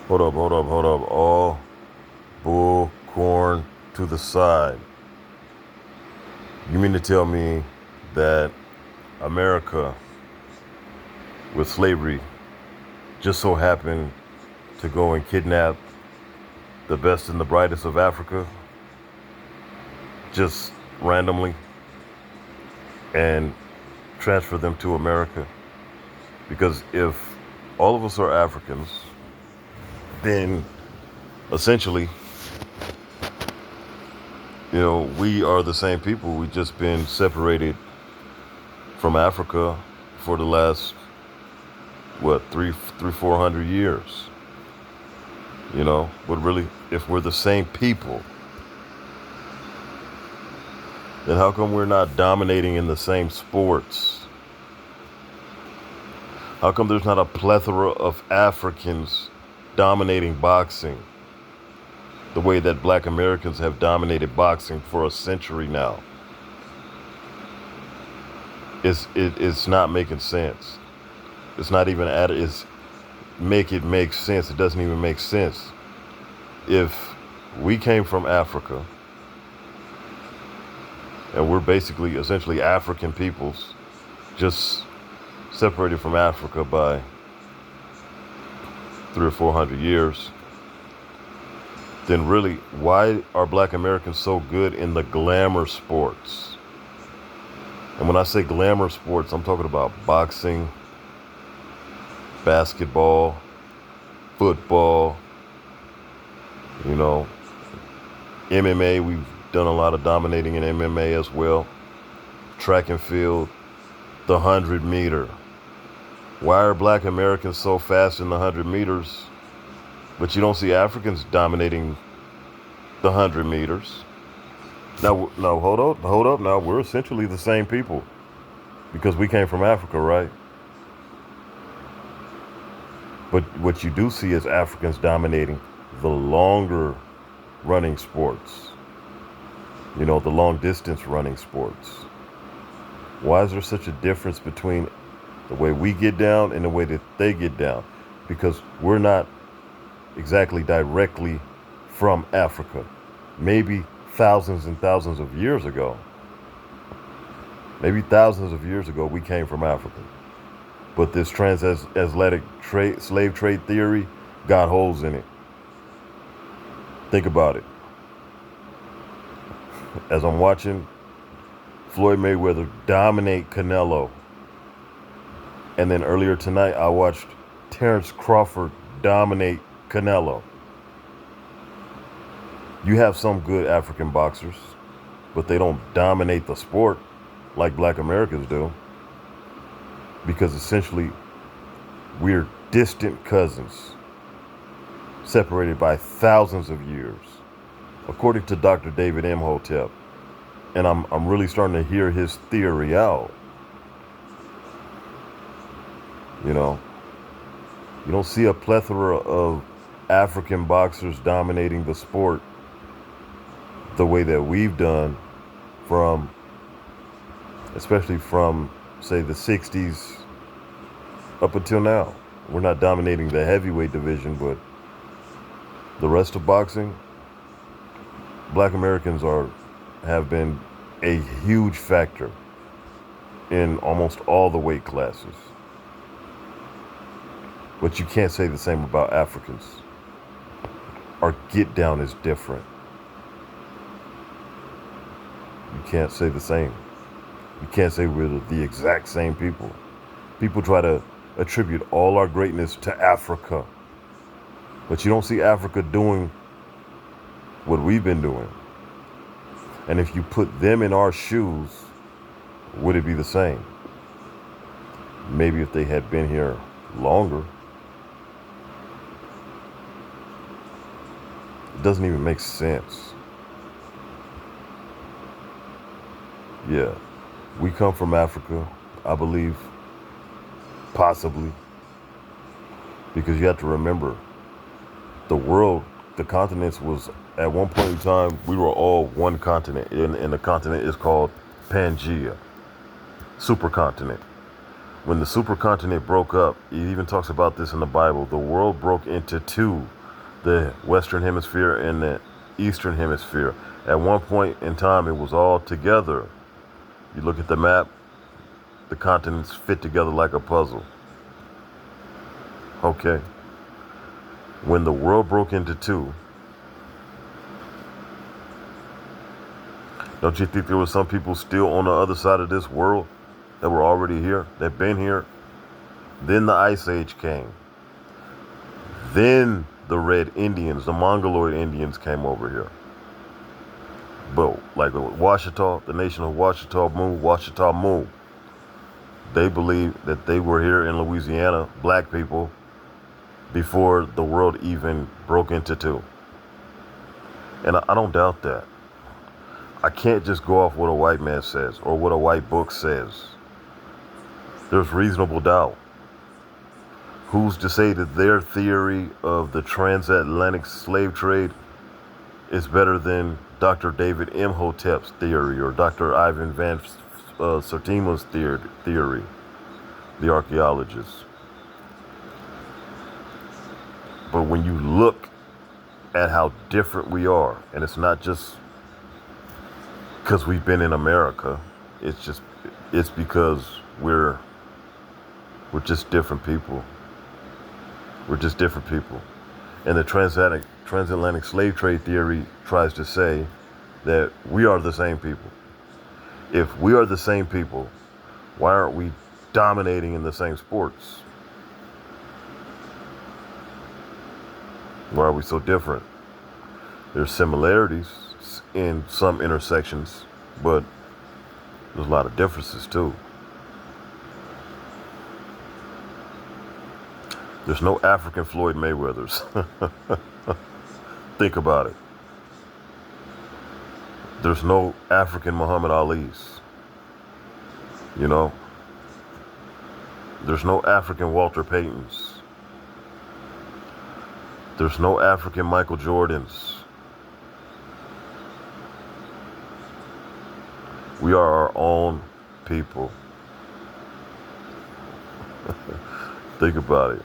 Hold up. All bull corn to the side. You mean to tell me that America, with slavery, just so happened to go and kidnap the best and the brightest of Africa, just randomly, and transfer them to America? Because if all of us are Africans, then essentially, we are the same people. We've just been separated from Africa for the last, what, 400 years. But really, if we're the same people, then how come we're not dominating in the same sports? How come there's not a plethora of Africans dominating boxing the way that black Americans have dominated boxing for a century now? It's not making sense. It's not even make it make sense. It doesn't even make sense. If we came from Africa and we're basically essentially African peoples, just separated from Africa by 300 or 400 years, then really, why are black Americans so good in the glamour sports? And when I say glamour sports, I'm talking about boxing, basketball, football, MMA. We've done a lot of dominating in MMA as well. Track and field, the 100 meter. Why are black Americans so fast in the 100 meters, but you don't see Africans dominating the 100 meters? Now, no, hold up. Now, we're essentially the same people because we came from Africa, right? But what you do see is Africans dominating the longer running sports, the long distance running sports. Why is there such a difference between the way we get down and the way that they get down? Because we're not exactly directly from Africa. Maybe thousands and thousands of years ago. Maybe thousands of years ago we came from Africa. But this transatlantic slave trade theory got holes in it. Think about it. As I'm watching Floyd Mayweather dominate Canelo, and then earlier tonight I watched Terence Crawford dominate Canelo. You have some good African boxers, but they don't dominate the sport like black Americans do, because essentially we're distant cousins, separated by thousands of years, according to Dr. David M. Hotep. And I'm really starting to hear his theory out. You don't see a plethora of African boxers dominating the sport the way that we've done, especially from, say, the 60s up until now. We're not dominating the heavyweight division, but the rest of boxing, black Americans have been a huge factor in almost all the weight classes. But you can't say the same about Africans. Our get down is different. You can't say the same. You can't say we're the exact same people. People try to attribute all our greatness to Africa, but you don't see Africa doing what we've been doing. And if you put them in our shoes, would it be the same? Maybe if they had been here longer. It doesn't even make sense. Yeah, we come from Africa, I believe, possibly, because you have to remember, the continents was, at one point in time, we were all one continent, and the continent is called Pangea, supercontinent. When the supercontinent broke up, it even talks about this in the Bible, the world broke into two. the Western Hemisphere and the Eastern Hemisphere. At one point in time, it was all together. You look at the map, the continents fit together like a puzzle. Okay. When the world broke into two, don't you think there were some people still on the other side of this world that were already here, that been here? Then the Ice Age came. Then the Red Indians, the Mongoloid Indians came over here. But like Washita, the nation of Washita Mu, they believe that they were here in Louisiana, black people, before the world even broke into two. And I don't doubt that. I can't just go off what a white man says or what a white book says. There's reasonable doubt. Who's to say that their theory of the transatlantic slave trade is better than Dr. David Imhotep's theory or Dr. Ivan Van Sertima's theory, the archaeologists? But when you look at how different we are, and it's not just because we've been in America, it's because we're just different people. We're just different people. And the transatlantic slave trade theory tries to say that we are the same people. If we are the same people, why aren't we dominating in the same sports? Why are we so different? There's similarities in some intersections, but there's a lot of differences too. There's no African Floyd Mayweathers. Think about it. There's no African Muhammad Ali's. You know? There's no African Walter Paytons. There's no African Michael Jordans. We are our own people. Think about it.